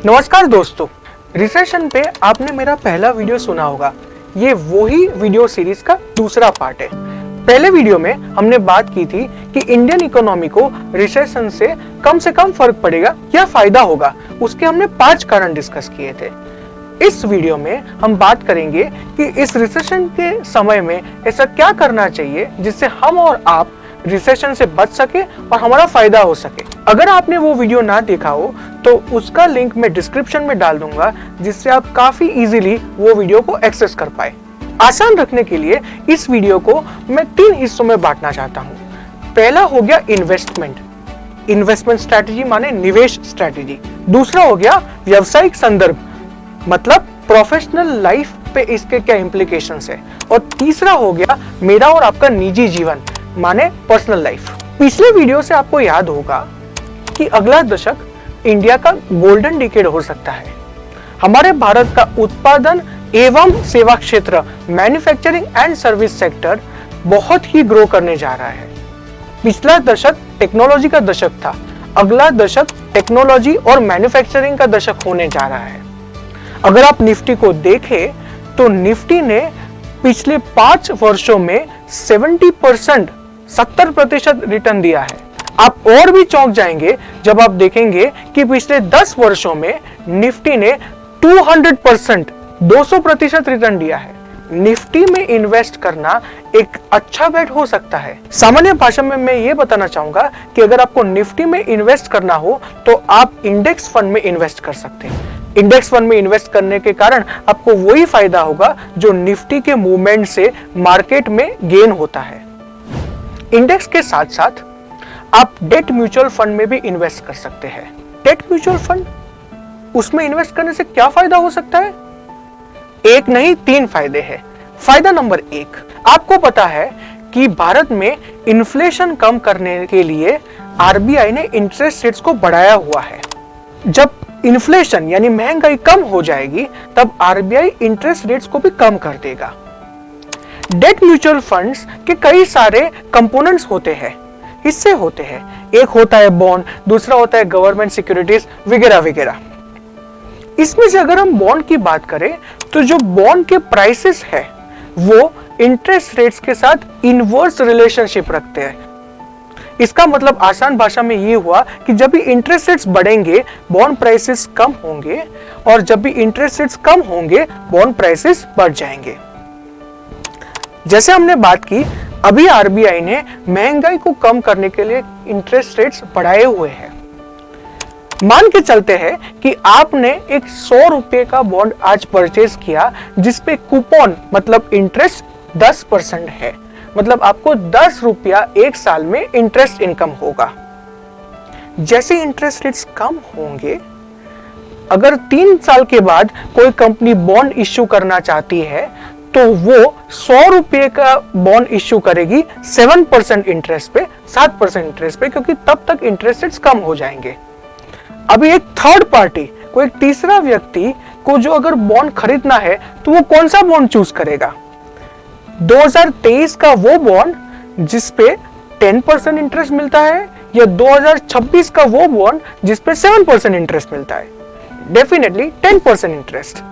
नमस्कार दोस्तों, रिसेशन पे आपने मेरा पहला वीडियो सुना होगा। ये वही वीडियो सीरीज का दूसरा पार्ट है। पहले वीडियो में हमने बात की थी कि इंडियन इकोनॉमी को रिसेशन से कम फर्क पड़ेगा या फायदा होगा। उसके हमने 5 कारण डिस्कस किए थे। इस वीडियो में हम बात करेंगे कि इस रिसेशन के समय में ऐसा क्या करना चाहिए जिससे हम और आप रिसेशन से बच सके और हमारा फायदा हो सके। अगर आपने वो वीडियो ना देखा हो तो उसका लिंक मैं डिस्क्रिप्शन में डाल दूंगा, जिससे आप काफी इजीली वो वीडियो को एक्सेस कर पाए। आसान रखने के लिए इस वीडियो को मैं 3 हिस्सों में बांटना चाहता हूँ। पहला हो गया इन्वेस्टमेंट स्ट्रैटेजी माने निवेश स्ट्रैटेजी। दूसरा हो गया व्यावसायिक संदर्भ, मतलब प्रोफेशनल लाइफ पे इसके क्या इम्प्लीकेशंस है। और तीसरा हो गया मेरा और आपका निजी जीवन माने पर्सनल लाइफ। पिछले वीडियो से आपको याद होगा कि अगला दशक इंडिया का गोल्डन डिकेड हो सकता है। हमारे भारत का उत्पादन एवं सेवा क्षेत्र मैन्युफैक्चरिंग एंड सर्विस सेक्टर बहुत ही ग्रो करने जा रहा है। पिछला दशक टेक्नोलॉजी का दशक था, अगला दशक टेक्नोलॉजी और मैन्युफैक्चरिंग का दशक होने जा रहा है। अगर आप निफ्टी को देखें तो निफ्टी ने पिछले 5 वर्षों में 70% रिटर्न दिया है। आप और भी चौंक जाएंगे जब आप देखेंगे कि पिछले 10 वर्षों में निफ्टी ने 200% रिटर्न दिया है। निफ्टी में इन्वेस्ट करना एक अच्छा बेट हो सकता है। सामान्य भाषा में मैं ये बताना चाहूंगा कि अगर आपको निफ्टी में इन्वेस्ट करना हो तो आप इंडेक्स फंड में इन्वेस्ट कर सकते हैं। इंडेक्स फंड में इन्वेस्ट करने के कारण आपको वही फायदा होगा जो निफ्टी के मूवमेंट से मार्केट में गेन होता है। इंडेक्स के साथ साथ आप डेट म्यूचुअल फंड में भी इन्वेस्ट कर सकते हैं। डेट म्यूचुअल फंड, उसमें इन्वेस्ट करने से क्या फायदा हो सकता है? एक नहीं 3 फायदे हैं। फायदा नंबर 1, आपको पता है कि भारत में इन्फ्लेशन कम करने के लिए आरबीआई ने इंटरेस्ट रेट्स को बढ़ाया हुआ है। जब इन्फ्लेशन यानी महंगाई कम हो जाएगी तब आरबीआई इंटरेस्ट रेट्स को भी कम कर देगा। डेट म्यूचुअल फंड्स के कई सारे कंपोनेंट्स होते हैं, हिस्से होते हैं। एक होता है बॉन्ड, दूसरा होता है गवर्नमेंट सिक्योरिटीज वगैरह वगैरह। इसमें से अगर हम बॉन्ड की बात करें तो जो बॉन्ड के प्राइसेस है वो इंटरेस्ट रेट्स के साथ इनवर्स रिलेशनशिप रखते हैं। इसका मतलब आसान भाषा में ये हुआ कि जब भी इंटरेस्ट रेट्स बढ़ेंगे बॉन्ड प्राइसेस कम होंगे, और जब भी इंटरेस्ट रेट्स कम होंगे बॉन्ड प्राइसेस बढ़ जाएंगे। जैसे हमने बात की, अभी आरबीआई ने महंगाई को कम करने के लिए इंटरेस्ट रेट्स बढ़ाए हुए हैं। मान के चलते हैं कि आपने एक 100 रुपए का बॉन्ड आज परचेज किया जिसपे कूपन मतलब इंटरेस्ट 10% है, मतलब आपको 10 रुपया 1 साल में इंटरेस्ट इनकम होगा। जैसे इंटरेस्ट रेट्स कम होंगे, अगर 3 साल के बाद कोई कंपनी बॉन्ड इश्यू करना चाहती है तो वो 100 रुपए का बॉन्ड इश्यू करेगी 7% इंटरेस्ट पे, 7% इंटरेस्ट पे, क्योंकि तब तक इंटरेस्ट रेट्स कम हो जाएंगे। अभी एक थर्ड पार्टी, कोई एक तीसरा व्यक्ति को जो अगर बॉन्ड खरीदना है तो वो कौन सा बॉन्ड चूज करेगा? 2023 का वो बॉन्ड जिसपे 10% इंटरेस्ट मिलता है, या 2026 का वो बॉन्ड जिसपे 7% इंटरेस्ट मिलता है? Definitely 10% interest.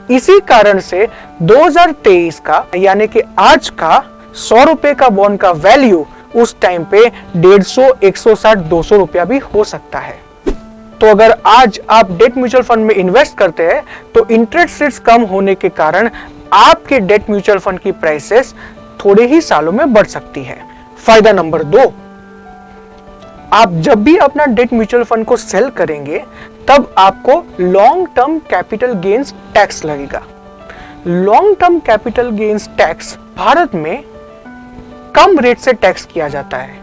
इसी कारण से 2023 का यानी कि आज का 100 रुपए का बॉन्ड का वैल्यू उस टाइम पे 150, 160, 200 रुपया भी हो सकता है। तो अगर आज आप डेट म्यूचुअल फंड में इन्वेस्ट करते हैं तो इंटरेस्ट रेट्स कम होने के कारण आपके डेट म्यूचुअल फंड की प्राइसेस थोड़े ही सालों में बढ़ सकती है। फायदा नंबर 2, आप जब भी अपना डेट म्यूचुअल फंड को सेल करेंगे तब आपको long term capital gains tax लगेगा। Long term capital gains tax Bharat में कम रेट से टैक्स किया जाता है,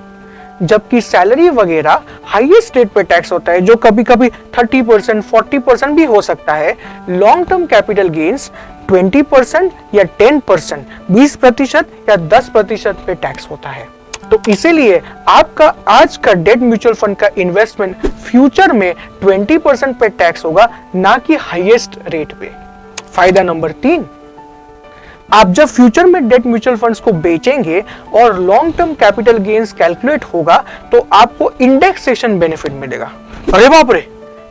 जबकि सैलरी वगैरह हाईएस्ट रेट पे टैक्स होता है, जो कभी कभी 30%, 40% भी हो सकता है। लॉन्ग टर्म कैपिटल गेन्स 20% या 10%, 20% या 10% पे टैक्स होता है। तो इसीलिए आपका आज का डेट म्यूचुअल फंड का इन्वेस्टमेंट फ्यूचर में 20% पे टैक्स होगा, ना कि हाईएस्ट रेट पे। फायदा नंबर 3, आप जब फ्यूचर में डेट म्यूचुअल फंड्स को बेचेंगे और long term capital gains calculate होगा तो आपको इंडेक्सेशन बेनिफिट मिलेगा। अरे बाप रे,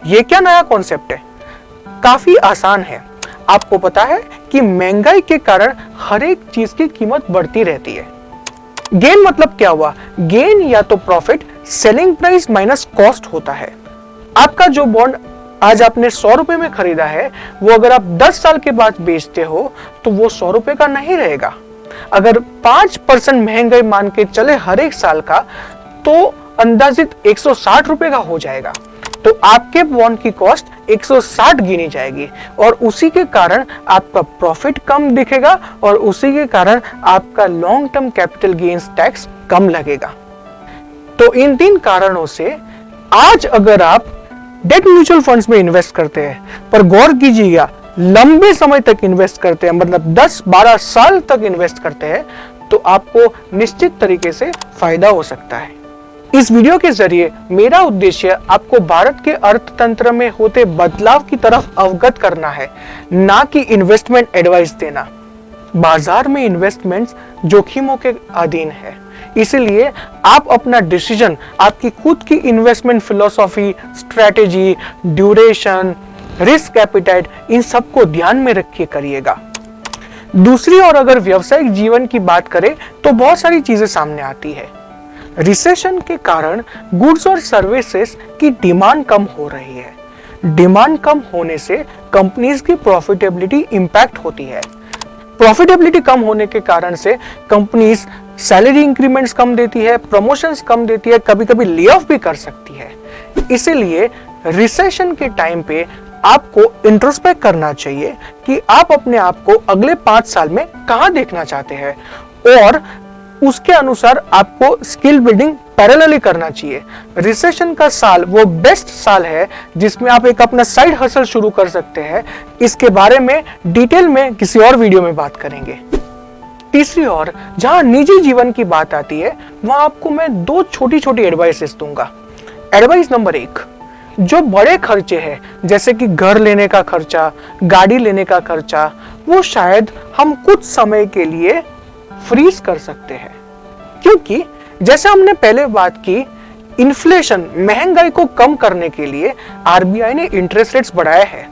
ये क्या नया कॉन्सेप्ट है? काफी आसान है। आपको पता है कि महंगाई के कारण हर एक चीज की कीमत बढ़ती रहती है। गेन मतलब क्या हुआ? गेन या तो profit selling price minus cost होता है। आपका जो बॉन्ड आज आपने 100 रुपए में खरीदा है, वो अगर आप 10 साल के बाद बेचते हो तो वो 100 रुपए का नहीं रहेगा। अगर 5% महंगाई मान के चले हर एक साल का, तो अंदाजित 160 रुपए का हो जाएगा। तो आपके बॉन्ड की कॉस्ट 160 गिनी जाएगी और उसी के कारण आपका प्रॉफिट कम दिखेगा और उसी के कारण आपका long term capital gains tax कम लगेगा। तो इन 3 कारणों से आज अगर आप डेट म्यूचुअल फंड्स में इन्वेस्ट करते हैं, पर गौर कीजिएगा लंबे समय तक इन्वेस्ट करते हैं, मतलब 10-12 साल तक इन्वेस्ट करते हैं, तो आपको निश्चित तरीके से फायदा हो सकता है। इस वीडियो के जरिए मेरा उद्देश्य आपको भारत के अर्थतंत्र में होते बदलाव की तरफ अवगत करना है, ना कि इन्वेस्टमेंट एडवाइस देना। बाजार में इन्वेस्टमेंट्स जोखिमों के अधीन है, इसलिए आप अपना डिसीजन आपकी खुद की investment philosophy, strategy, duration, risk appetite, इन सबको ध्यान में रख के करिएगा। दूसरी ओर अगर व्यवसायिक जीवन की बात करें तो बहुत सारी चीजें सामने आती है। रिसेशन के कारण गुड्स और सर्विसेज की डिमांड कम हो रही है। डिमांड कम होने से कंपनीज की प्रॉफिटेबिलिटी इंपैक्ट होती है। प्रॉफिटेबिलिटी कम होने के कारण से कंपनीज सैलरी इंक्रीमेंट्स कम देती है, प्रमोशंस कम देती है, कभी-कभी ले ऑफ भी कर सकती है। इसीलिए रिसेशन के टाइम पे आपको इंट्रोस्पेक्ट करना चाहिए कि आप अपने आप को अगले 5 साल में कहां देखना चाहते हैं और उसके अनुसार आपको स्किल बिल्डिंग पैरेलली करना चाहिए। रिसेशन का साल वो बेस्ट साल है जिसमें आप एक अपना साइड हसल शुरू कर सकते हैं। इसके बारे में डिटेल में किसी और वीडियो में बात करेंगे। तीसरी ओर जहां निजी जीवन की बात आती है, वहां आपको मैं 2 छोटी-छोटी एडवाइसेस दूंगा। एडवाइस नंबर 1, जो बड़े खर्चे हैं जैसे कि घर लेने का खर्चा, गाड़ी लेने का खर्चा, वो शायद हम कुछ समय के लिए फ्रीज कर सकते हैं, क्योंकि जैसे हमने पहले बात की, इन्फ्लेशन महंगाई को कम करने के लिए आरबीआई ने इंटरेस्ट रेट्स बढ़ाए हैं।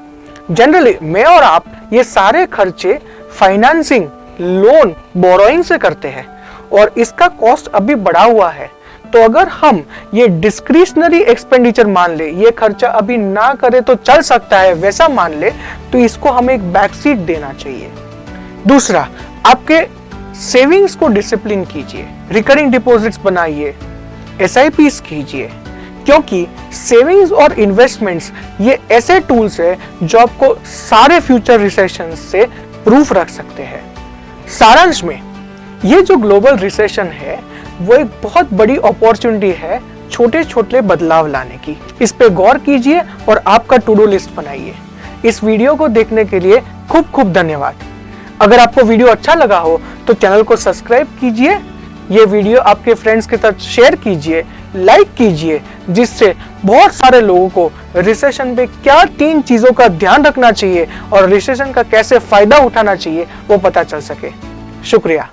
जनरली मैं और आप ये सारे खर्चे फाइनेंसिंग, लोन, बोरोइंग से करते हैं और इसका कॉस्ट अभी बढ़ा हुआ है। तो अगर हम ये डिस्क्रिशनरी एक्सपेंडिचर मान ले, ये खर्चा अभी ना करे तो चल सकता है, वैसा मान ले, तो इसको हमें एक बैक सीट देना चाहिए। दूसरा, आपके सेविंग्स को डिसिप्लिन कीजिए, रिकरिंग डिपॉजिट्स बनाइए, एसआईपीस कीजिए, क्योंकि सेविंग्स और इन्वेस्टमेंट्स ये ऐसे टूल्स है जो आपको सारे फ्यूचर रिसेशन से प्रूफ रख सकते हैं। सारांश में, ये जो ग्लोबल रिसेशन है वो एक बहुत बड़ी अपॉर्चुनिटी है छोटे छोटे बदलाव लाने की। इस पे गौर कीजिए और आपका टू डू लिस्ट बनाइए। इस वीडियो को देखने के लिए खूब खूब धन्यवाद। अगर आपको वीडियो अच्छा लगा हो तो चैनल को सब्सक्राइब कीजिए, ये वीडियो आपके फ्रेंड्स के साथ शेयर कीजिए, लाइक कीजिए, जिससे बहुत सारे लोगों को रिसेशन पे क्या 3 चीजों का ध्यान रखना चाहिए और रिसेशन का कैसे फायदा उठाना चाहिए वो पता चल सके। शुक्रिया।